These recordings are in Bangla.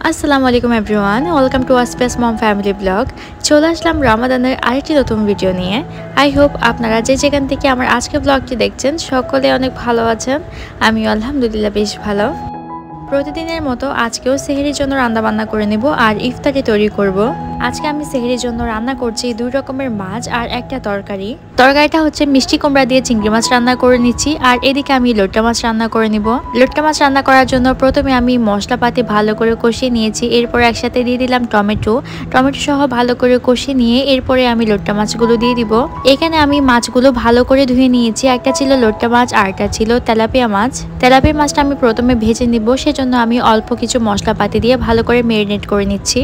আসসালামু আলাইকুম এভরিওয়ান, ওয়েলকাম টু আসপেস মম ফ্যামিলি ব্লগ। চলে আসলাম রমাদানের আরেকটি নতুন ভিডিও নিয়ে। আই হোপ আপনারা যে যেখান থেকে আমার আজকে ব্লগটি দেখছেন সকলে অনেক ভালো আছেন। আমিও আলহামদুলিল্লাহ বেশ ভালো। প্রতিদিনের মতো আজকেও সেহরির জন্য রান্নাবান্না করে নেব আর ইফতারি তৈরি করব। আজকে আমি সেহরির জন্য রান্না করছি 2 রকমের মাছ আর একটা তরকারি। তরকারিটা হচ্ছে মিষ্টি কুমড়া দিয়ে চিংড়ি মাছ রান্না করে নিচ্ছি, আর এদিকে আমি লটকা মাছ রান্না করে নিব। লটকা মাছ রান্না করার জন্য প্রথমে আমি মশলাপাতি ভালো করে কষিয়ে নিয়েছি। এরপর একসাথে দিয়ে দিলাম টমেটো সহ ভালো করে কষিয়ে নিয়ে এরপরে আমি লটকা মাছগুলো দিয়ে দিব। এখানে আমি মাছগুলো ভালো করে ধুয়ে নিয়েছি। একটা ছিল লটকা মাছ আর একটা ছিল তেলাপিয়া মাছ। তেলাপিয়া মাছটা আমি প্রথমে ভেজে নিব, সেজন্য আমি অল্প কিছু মশলাপাতি দিয়ে ভালো করে ম্যারিনেট করে নিচ্ছি।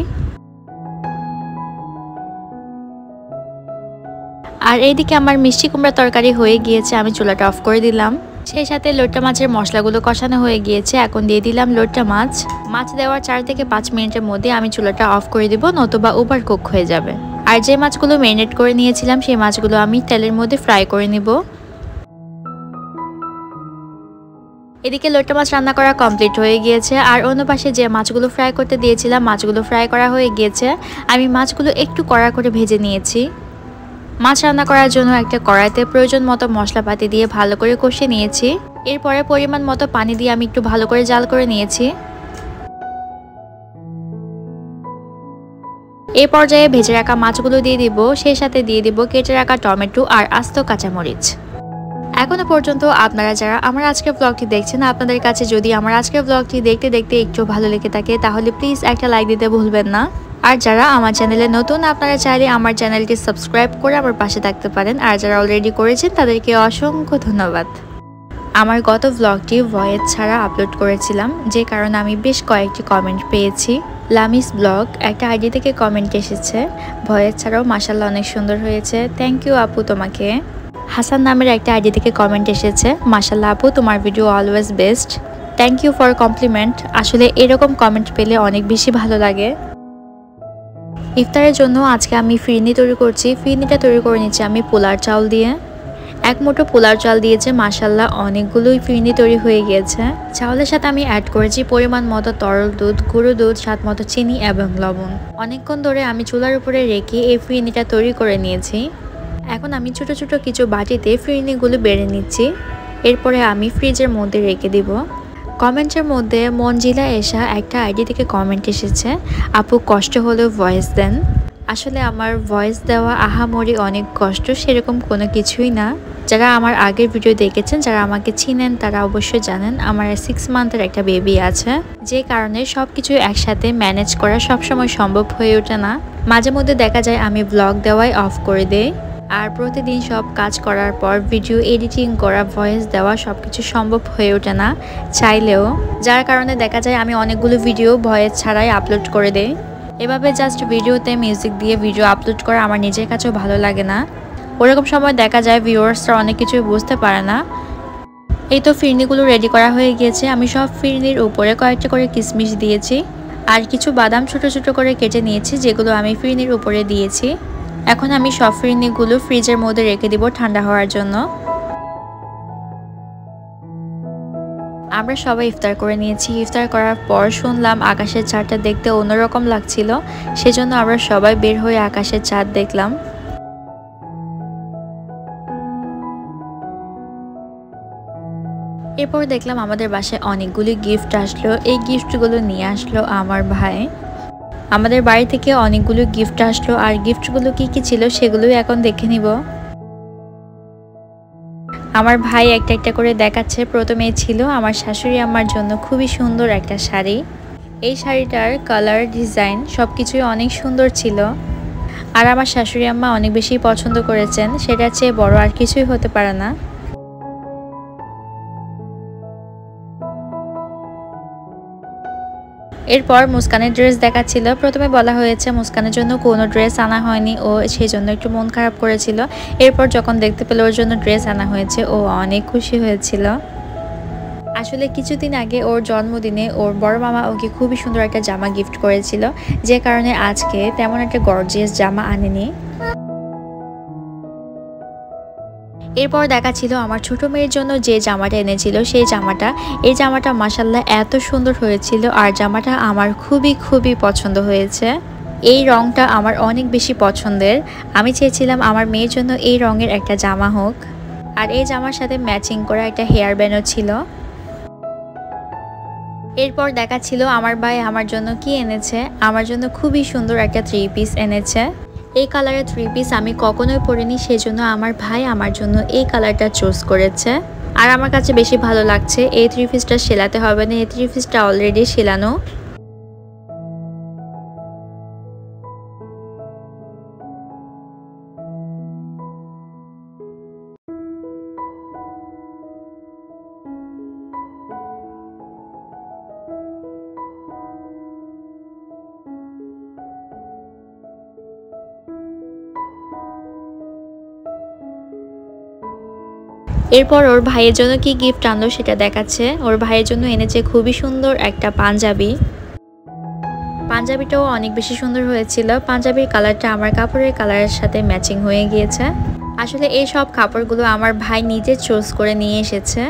আর এইদিকে আমার মিষ্টি কুমড়া তরকারি হয়ে গিয়েছে, আমি চুলাটা অফ করে দিলাম। সেই সাথে লটকা মাছের মশলাগুলো কষানো হয়ে গিয়েছে। এখন দিয়ে দিলাম লটকা মাছ দেওয়ার 4 থেকে 5 মিনিটের মধ্যে আমি চুলাটা অফ করে দিব, নতুবা ওভার কুক হয়ে যাবে। আর যে মাছগুলো ম্যারিনেট করে নিয়েছিলাম সেই মাছগুলো আমি তেলের মধ্যে ফ্রাই করে নিব। এদিকে লটকা মাছ রান্না করা কমপ্লিট হয়ে গিয়েছে, আর অন্য পাশে যে মাছগুলো ফ্রাই করতে দিয়েছিলাম মাছগুলো ফ্রাই করা হয়ে গিয়েছে। আমি মাছগুলো একটু কড়া করে ভেজে নিয়েছি। মাছ রান্না করার জন্য একটা কড়াইতে প্রয়োজন মতো মশলাপাতি দিয়ে ভালো করে কষিয়ে নিয়েছি। এরপরে পরিমাণ মতো পানি দিয়ে আমি একটু ভালো করে জাল করে নিয়েছি। এই পর্যায়ে ভেজে রাখা মাছগুলো দিয়ে দিব, সেই সাথে দিয়ে দিব কেটে রাখা টমেটো আর আস্ত কাঁচামরিচ। এখনো পর্যন্ত আপনারা যারা আমার আজকের ব্লগটি দেখছেন, আপনাদের কাছে যদি আমার আজকের ব্লগটি দেখতে দেখতে একটু ভালো লেগে থাকে তাহলে প্লিজ একটা লাইক দিতে ভুলবেন না। আর যারা আমার চ্যানেলে নতুন, আপনারা চাইলে আমার চ্যানেলটি সাবস্ক্রাইব করে আমার পাশে থাকতে পারেন। আর যারা অলরেডি করেছেন তাদেরকে অসংখ্য ধন্যবাদ। আমার গত ব্লগটি ভয়েস ছাড়া আপলোড করেছিলাম, যে কারণে আমি বেশ কয়েকটি কমেন্ট পেয়েছি। লামিস ব্লগ একটা আইডি থেকে কমেন্ট এসেছে, ভয়েস ছাড়াও মাশাআল্লাহ অনেক সুন্দর হয়েছে, থ্যাংক ইউ আপু তোমাকে। হাসান নামের একটা আইডি থেকে কমেন্ট এসেছে, মাশাআল্লাহ আপু তোমার video always best, thank you for compliment. আসলে এরকম কমেন্ট পেলে অনেক বেশি ভালো লাগে। ইফতারের জন্য আজকে আমি ফিরনি তৈরি করছি। ফিরনিটা তৈরি করে নিচ্ছি আমি পোলার চাল দিয়ে। 1 মুঠো পোলার চাল দিয়েছে, মাশাআল্লাহ অনেকগুলোই ফিরনি তৈরি হয়ে গিয়েছে। চাউলের সাথে আমি অ্যাড করেছি পরিমাণ মতো তরল দুধ, গুঁড়ো দুধ, স্বাদ মতো চিনি এবং লবণ। অনেকক্ষণ ধরে আমি চুলার উপরে রেখে এই ফিরনিটা তৈরি করে নিয়েছি। এখন আমি ছোট ছোট কিছু বাটিতে ফিরনিগুলো বেড়ে নিচ্ছি। এরপরে আমি ফ্রিজের মধ্যে রেখে দিব। কমেন্টের মধ্যে মঞ্জিলা এসা একটা আইডি থেকে কমেন্ট এসেছে, আপু কষ্ট হলেও ভয়েস দেন। আসলে আমার ভয়েস দেওয়া আহামরি অনেক কষ্ট সেরকম কোনো কিছুই না। যারা আমার আগের ভিডিও দেখেছেন, যারা আমাকে চিনেন তারা অবশ্যই জানেন আমার 6 মান্থের একটা বেবি আছে, যে কারণে সব কিছু একসাথে ম্যানেজ করা সবসময় সম্ভব হয়ে ওঠে না। মাঝে মধ্যে দেখা যায় আমি ব্লগ দেওয়াই অফ করে দেই, আর প্রতিদিন সব কাজ করার পর ভিডিও এডিটিং করা, ভয়েস দেওয়া সবকিছু সম্ভব হয়ে ওঠে না চাইলেও, যার কারণে দেখা যায় আমি অনেকগুলো ভিডিও ভয়েস ছাড়াই আপলোড করে দেই। এভাবে জাস্ট ভিডিওতে মিউজিক দিয়ে ভিডিও আপলোড করা আমার নিজের কাছেও ভালো লাগে না। ওরকম সময় দেখা যায় ভিউয়ার্সরা অনেক কিছুই বুঝতে পারে না। এই তো ফিরনিগুলো রেডি করা হয়ে গিয়েছে। আমি সব ফিরনির উপরে কয়েকটা করে কিশমিশ দিয়েছি, আর কিছু বাদাম ছোট ছোট করে কেটে নিয়েছি, যেগুলো আমি ফিরনির উপরে দিয়েছি। এখন আমি সব ফিরনিগুলো ফ্রিজের মধ্যে রেখে দিব ঠান্ডা হওয়ার জন্য। আমরা সবাই ইফতার করে নিয়েছি। ইফতার করার পর শুনলাম আকাশের চাঁদটা দেখতে অন্যরকম লাগছিল, সেজন্য আমরা সবাই বের হয়ে আকাশের চাঁদ দেখলাম। এরপর দেখলাম আমাদের বাসায় অনেকগুলি গিফট আসলো। এই গিফটগুলো নিয়ে আসলো আমার ভাই। আমাদের বাড়ি থেকে অনেকগুলো গিফট আসলো, আর গিফটগুলো কি কি ছিল সেগুলোই এখন দেখে নিব। আমার ভাই একটা একটা করে দেখাচ্ছে। প্রথমে ছিল আমার শাশুড়ি আম্মার জন্য খুবই সুন্দর একটা শাড়ি। এই শাড়িটার কালার, ডিজাইন সবকিছুই অনেক সুন্দর ছিল, আর আমার শাশুড়ি আম্মা অনেক বেশি পছন্দ করেছেন। সেটার চেয়ে বড় আর কিছুই হতে পারে না। এরপর মুস্কানের ড্রেস দেখাচ্ছিল। প্রথমে বলা হয়েছে মুস্কানের জন্য কোনো ড্রেস আনা হয়নি, ও সেই জন্য একটু মন খারাপ করেছিল। এরপর যখন দেখতে পেল ওর জন্য ড্রেস আনা হয়েছে, ও অনেক খুশি হয়েছিল। আসলে কিছুদিন আগে ওর জন্মদিনে ওর বড় মামা ওকে খুবই সুন্দর একটা জামা গিফট করেছিল, যে কারণে আজকে তেমন একটা গর্জিয়াস জামা আনেনি। এরপর দেখাচ্ছিল আমার ছোট মেয়ের জন্য যে জামাটা এনেছিল সেই জামাটা। এই জামাটা মাশাআল্লাহ এত সুন্দর হয়েছিল আর জামাটা আমার খুবই পছন্দ হয়েছে। এই রংটা আমার অনেক বেশি পছন্দের। আমি চেয়েছিলাম আমার মেয়ের জন্য এই রঙের একটা জামা হোক। আর এই জামার সাথে ম্যাচিং করা একটা হেয়ার ব্যান্ডও ছিল। এরপর দেখাচ্ছিল আমার ভাই আমার জন্য কি এনেছে। আমার জন্য খুবই সুন্দর একটা 3 পিস এনেছে। এই কালারের 3 পিস আমি কখনোই পরিনি, সেজন্য আমার ভাই আমার জন্য এই কালারটা চুজ করেছে। আর আমার কাছে বেশি ভালো লাগছে। এই 3 পিসটা সেলাতে হবে না, এই 3 পিসটা অলরেডি সেলানো। এরপর ওর ভাইয়ের জন্য কি গিফট আনলো সেটা দেখাচ্ছে। ওর ভাইয়ের জন্য এনেছে খুবই সুন্দর একটা পাঞ্জাবি। পাঞ্জাবিটাও অনেক বেশি সুন্দর হয়েছিল। পাঞ্জাবির কালারটা আমার কাপড়ের কালারের সাথে ম্যাচিং হয়ে গিয়েছে। আসলে এই সব কাপড়গুলো আমার ভাই নিজে চুজ করে নিয়ে এসেছে।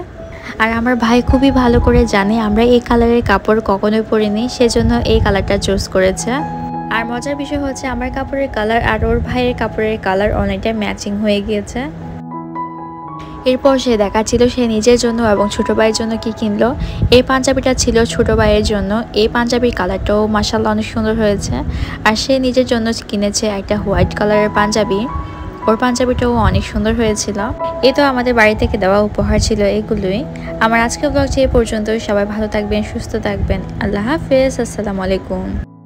আর আমার ভাই খুবই ভালো করে জানে আমরা এই কালারের কাপড় কখনোই পরিনি, সেজন্য এই কালারটা চুজ করেছে। আর মজার বিষয় হচ্ছে আমার কাপড়ের কালার আর ওর ভাইয়ের কাপড়ের কালার অনেকটা ম্যাচিং হয়ে গিয়েছে। এরপর সে দেখাচ্ছিল সে নিজের জন্য এবং ছোট ভাইয়ের জন্য কি কিনলো। এই পাঞ্জাবিটা ছিল ছোট ভাইয়ের জন্য। এই পাঞ্জাবির কালারটাও মাশাআল্লাহ অনেক সুন্দর হয়েছে। আর সে নিজের জন্য কিনেছে একটা হোয়াইট কালারের পাঞ্জাবি। ওর পাঞ্জাবিটাও অনেক সুন্দর হয়েছিল। এই তো আমাদের বাড়ি থেকে দেওয়া উপহার ছিল এগুলোই। আমার আজকের ব্লগ এই পর্যন্ত। সবাই ভালো থাকবেন, সুস্থ থাকবেন। আল্লাহ হাফেজ, আসসালামু আলাইকুম।